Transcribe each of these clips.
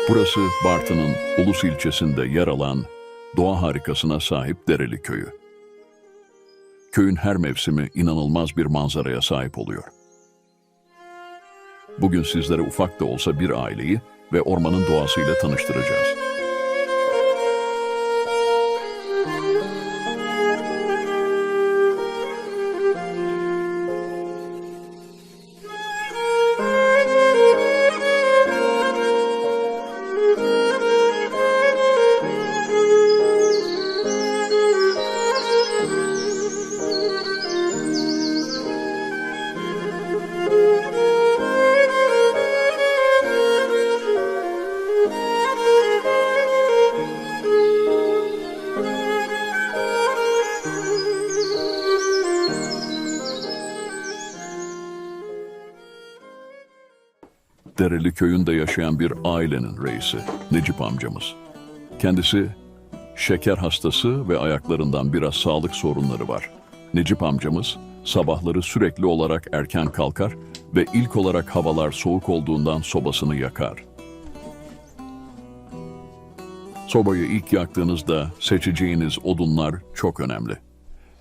Burası Bartın'ın Ulus ilçesinde yer alan doğa harikasına sahip Dereli Köyü. Köyün her mevsimi inanılmaz bir manzaraya sahip oluyor. Bugün sizlere ufak da olsa bir aileyi ve ormanın doğasıyla tanıştıracağız. Dereli Köyü'nde yaşayan bir ailenin reisi, Necip amcamız. Kendisi şeker hastası ve ayaklarından biraz sağlık sorunları var. Necip amcamız sabahları sürekli olarak erken kalkar ve ilk olarak havalar soğuk olduğundan sobasını yakar. Sobayı ilk yaktığınızda seçeceğiniz odunlar çok önemli.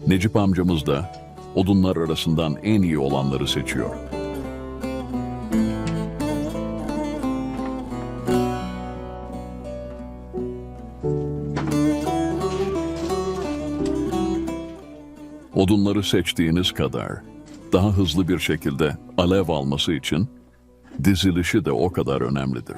Necip amcamız da odunlar arasından en iyi olanları seçiyor. Odunları seçtiğiniz kadar daha hızlı bir şekilde alev alması için dizilişi de o kadar önemlidir.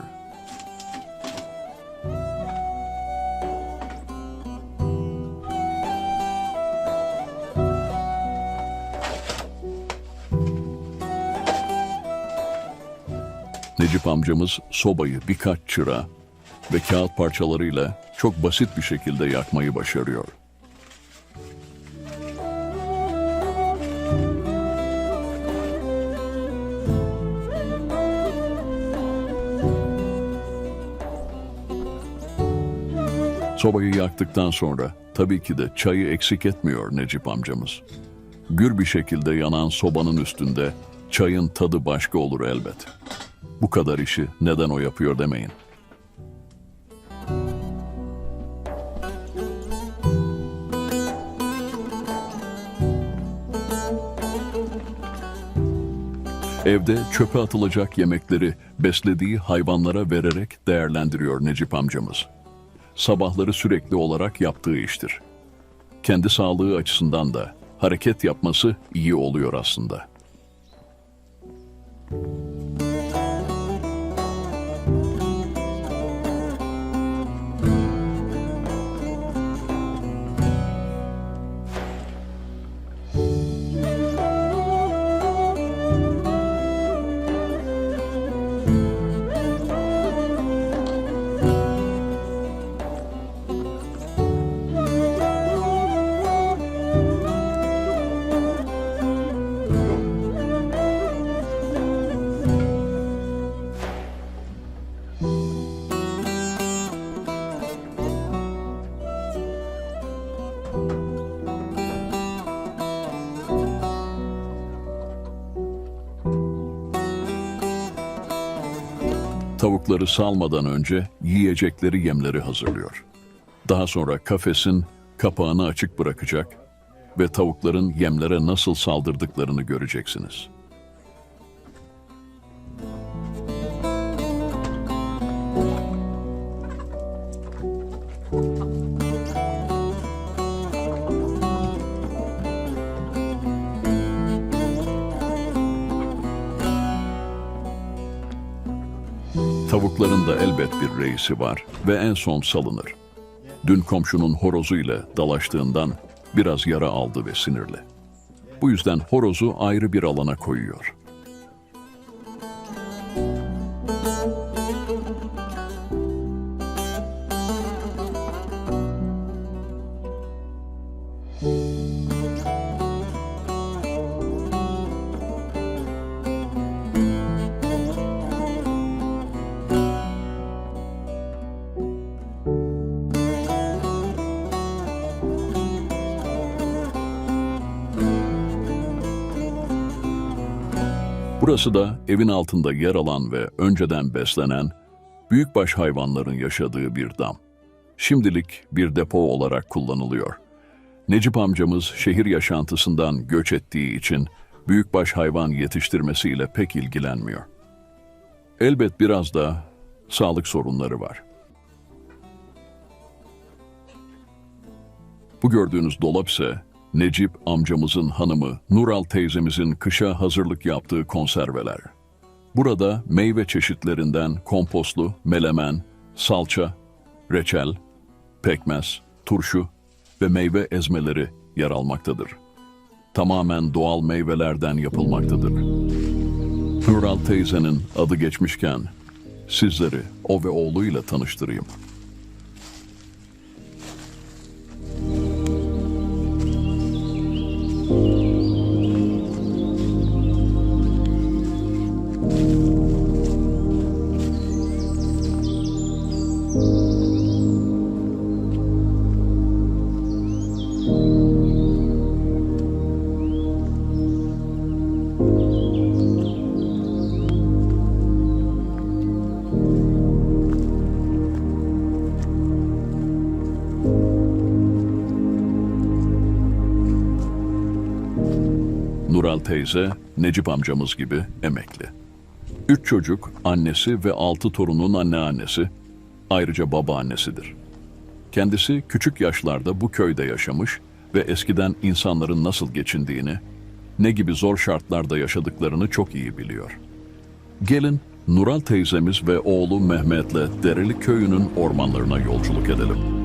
Necip amcamız sobayı birkaç çıra ve kağıt parçalarıyla çok basit bir şekilde yakmayı başarıyor. Sobayı yaktıktan sonra tabii ki de çayı eksik etmiyor Necip amcamız. Gür bir şekilde yanan sobanın üstünde çayın tadı başka olur elbet. Bu kadar işi neden o yapıyor demeyin. Evde çöpe atılacak yemekleri beslediği hayvanlara vererek değerlendiriyor Necip amcamız. Sabahları sürekli olarak yaptığı iştir. Kendi sağlığı açısından da hareket yapması iyi oluyor aslında. Tavukları salmadan önce yiyecekleri yemleri hazırlıyor. Daha sonra kafesin kapağını açık bırakacak ve tavukların yemlere nasıl saldırdıklarını göreceksiniz. Tavukların da elbet bir reisi var ve en son salınır. Dün komşunun horozuyla dalaştığından biraz yara aldı ve sinirli. Bu yüzden horozu ayrı bir alana koyuyor. Burası da evin altında yer alan ve önceden beslenen büyükbaş hayvanların yaşadığı bir dam. Şimdilik bir depo olarak kullanılıyor. Necip amcamız şehir yaşantısından göç ettiği için büyükbaş hayvan yetiştirmesiyle pek ilgilenmiyor. Elbet biraz da sağlık sorunları var. Bu gördüğünüz dolap ise Necip amcamızın hanımı Nural teyzemizin kışa hazırlık yaptığı konserveler. Burada meyve çeşitlerinden kompostlu, melemen, salça, reçel, pekmez, turşu ve meyve ezmeleri yer almaktadır. Tamamen doğal meyvelerden yapılmaktadır. Nural teyzenin adı geçmişken sizleri o ve oğluyla tanıştırayım. Nural teyze, Necip amcamız gibi emekli. 3 çocuk, annesi ve 6 torunun anneannesi, ayrıca babaannesidir. Kendisi küçük yaşlarda bu köyde yaşamış ve eskiden insanların nasıl geçindiğini, ne gibi zor şartlarda yaşadıklarını çok iyi biliyor. Gelin Nural teyzemiz ve oğlu Mehmet'le Dereli köyünün ormanlarına yolculuk edelim.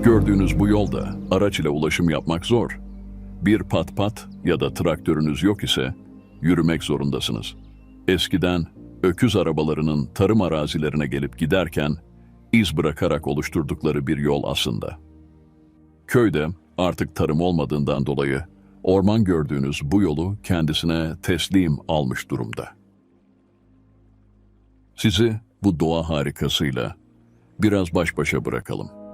Gördüğünüz bu yolda araç ile ulaşım yapmak zor. Bir pat ya da traktörünüz yok ise yürümek zorundasınız. Eskiden öküz arabalarının tarım arazilerine gelip giderken iz bırakarak oluşturdukları bir yol aslında. Köyde artık tarım olmadığından dolayı orman gördüğünüz bu yolu kendisine teslim almış durumda. Sizi bu doğa harikasıyla biraz baş başa bırakalım.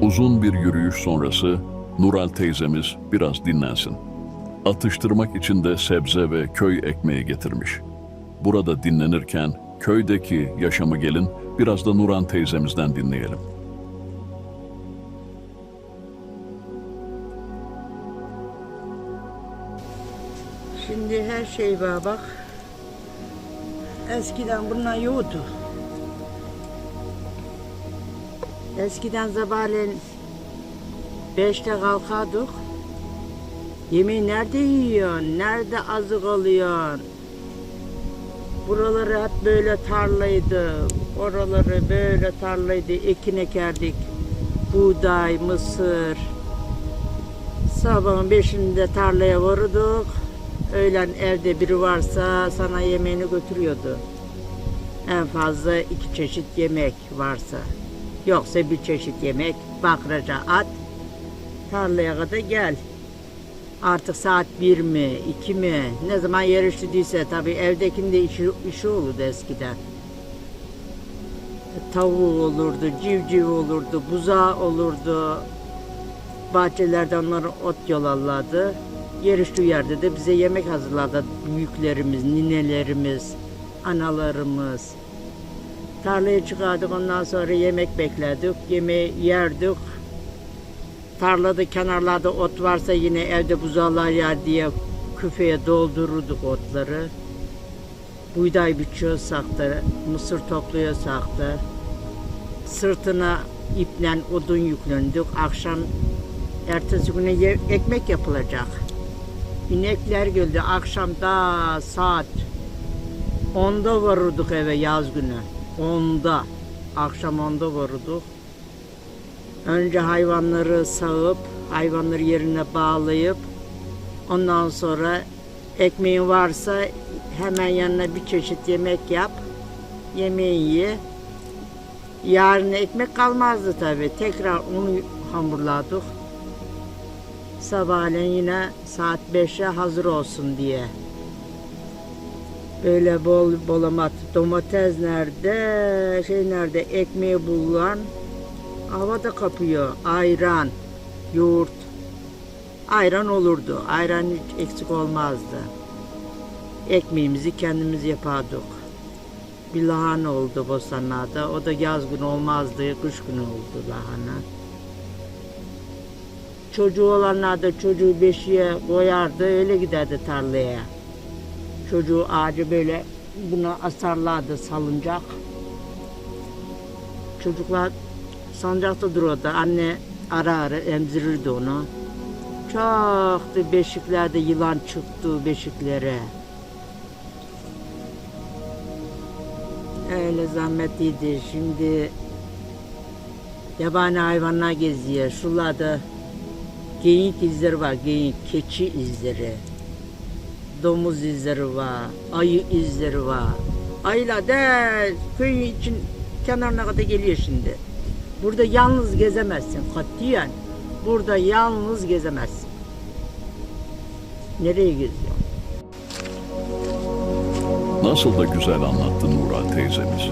Uzun bir yürüyüş sonrası Nural teyzemiz biraz dinlensin. Atıştırmak için de sebze ve köy ekmeği getirmiş. Burada dinlenirken köydeki yaşamı gelin biraz da Nuran teyzemizden dinleyelim. Şimdi her şey var bak. Eskiden bunlar yoktu. Eskiden sabahleyin 5'te kalkardık. Yemeği nerede yiyorsun? Nerede azık alıyorsun? Buraları hep böyle tarlaydı. Oraları böyle tarlaydı. Ekin ekerdik. Buğday, mısır. Sabahın 5'inde tarlaya varırdık. Öğlen evde biri varsa sana yemeğini götürüyordu. En fazla 2 çeşit yemek varsa. Yoksa 1 çeşit yemek, bakraca at, tarlaya kadar gel. Artık saat 1 mi, 2 mi, ne zaman yer üşüdüyse tabii evdekinin de işi olurdu eskiden. Tavuğu olurdu, civciv olurdu, buzağı olurdu. Bahçelerde onları ot yolarlardı. Yer üşüdüğü yerde de bize yemek hazırladı büyüklerimiz, ninelerimiz, analarımız. Tarlaya çıkardık, ondan sonra yemek beklerdik, yemeği yerdik. Tarlada kenarlarda ot varsa yine evde buzağlar yer diye küfeye doldururduk otları. Buğday biçiyorsak da, mısır topluyorsak da, sırtına iple odun yüklendik. Akşam ertesi güne ekmek yapılacak. İnekler geldi, akşamda saat 10'da varırdık eve yaz günü. 10'da, akşam 10'da varırdık. Önce hayvanları sağıp, hayvanları yerine bağlayıp, ondan sonra ekmeğin varsa hemen yanına bir çeşit yemek yap, yemeği ye. Yarın ekmek kalmazdı tabii, tekrar onu hamurladık. Sabahleyin yine saat 5'e hazır olsun diye. Böyle bol domates nerede, ekmeği bulan havada kapıyor. Ayran, yoğurt. Ayran olurdu. Ayran hiç eksik olmazdı. Ekmeğimizi kendimiz yapardık. Bir lahana oldu Bostanlar'da. O da yaz günü olmazdı, kış günü oldu lahana. Çocuğu olanlar da çocuğu beşiğe koyardı, öyle giderdi tarlaya. Çocuğu ağacı böyle buna asarlardı, salıncak. Çocuklar salıncakta duruyordu. Anne ara emzirirdi onu. Çoktu beşiklerde yılan çıktı beşiklere. Öyle zahmetliydi. Şimdi yabani hayvanlar geziyor. Şuralarda geyik izleri var, geyik, keçi izleri. Domuz izleri var, ayı izleri var. Ayılar da köyün için kenarına kadar geliyor şimdi. Burada yalnız gezemezsin katiyen. Burada yalnız gezemezsin. Nereye geziyorsun? Nasıl da güzel anlattı Nural teyzemiz.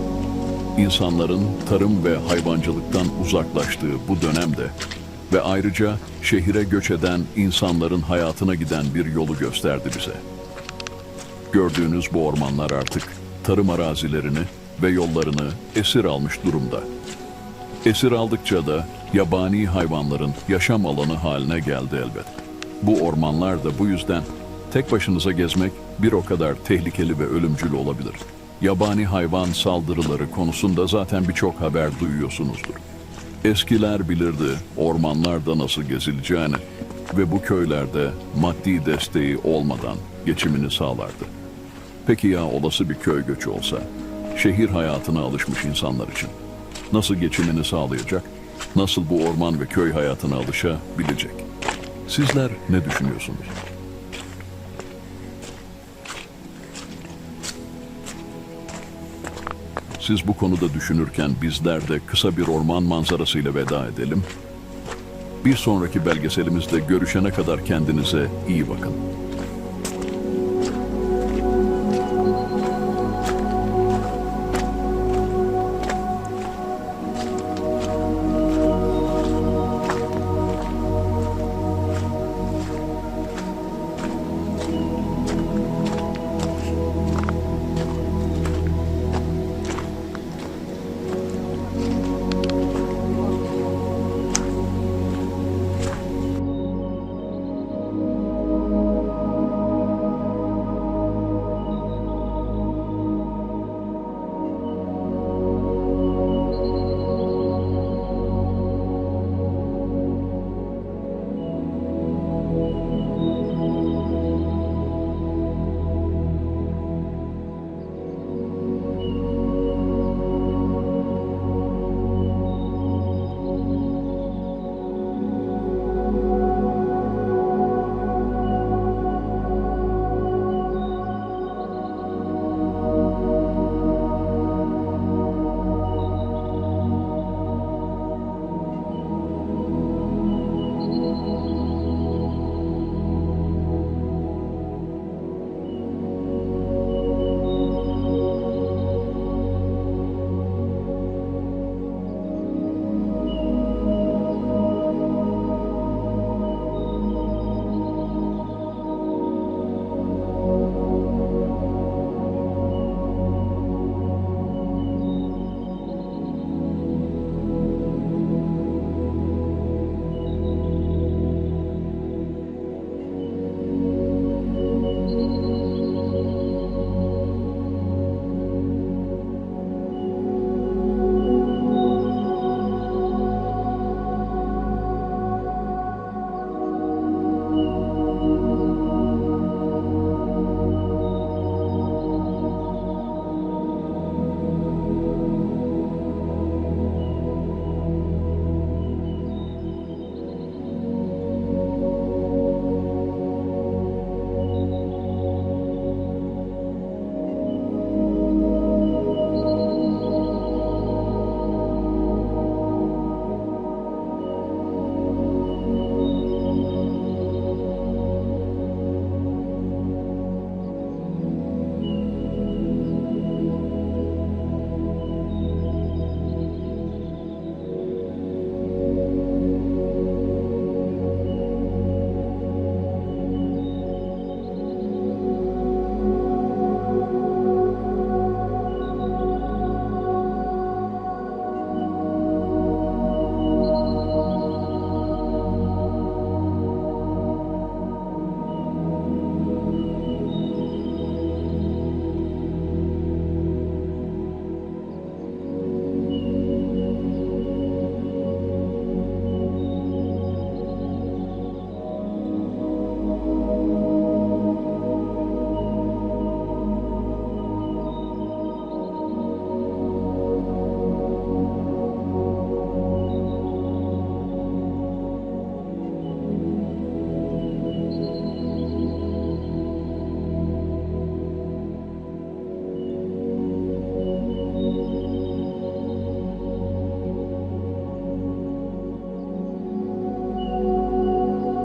İnsanların tarım ve hayvancılıktan uzaklaştığı bu dönemde ve ayrıca şehire göç eden insanların hayatına giden bir yolu gösterdi bize. Gördüğünüz bu ormanlar artık tarım arazilerini ve yollarını esir almış durumda. Esir aldıkça da yabani hayvanların yaşam alanı haline geldi elbet. Bu ormanlar da bu yüzden tek başınıza gezmek bir o kadar tehlikeli ve ölümcül olabilir. Yabani hayvan saldırıları konusunda zaten birçok haber duyuyorsunuzdur. Eskiler bilirdi ormanlarda nasıl gezileceğini ve bu köylerde maddi desteği olmadan geçimini sağlardı. Peki ya olası bir köy göçü olsa, şehir hayatına alışmış insanlar için nasıl geçimini sağlayacak, nasıl bu orman ve köy hayatına alışabilecek? Sizler ne düşünüyorsunuz? Siz bu konuda düşünürken bizler de kısa bir orman manzarasıyla veda edelim. Bir sonraki belgeselimizde görüşene kadar kendinize iyi bakın.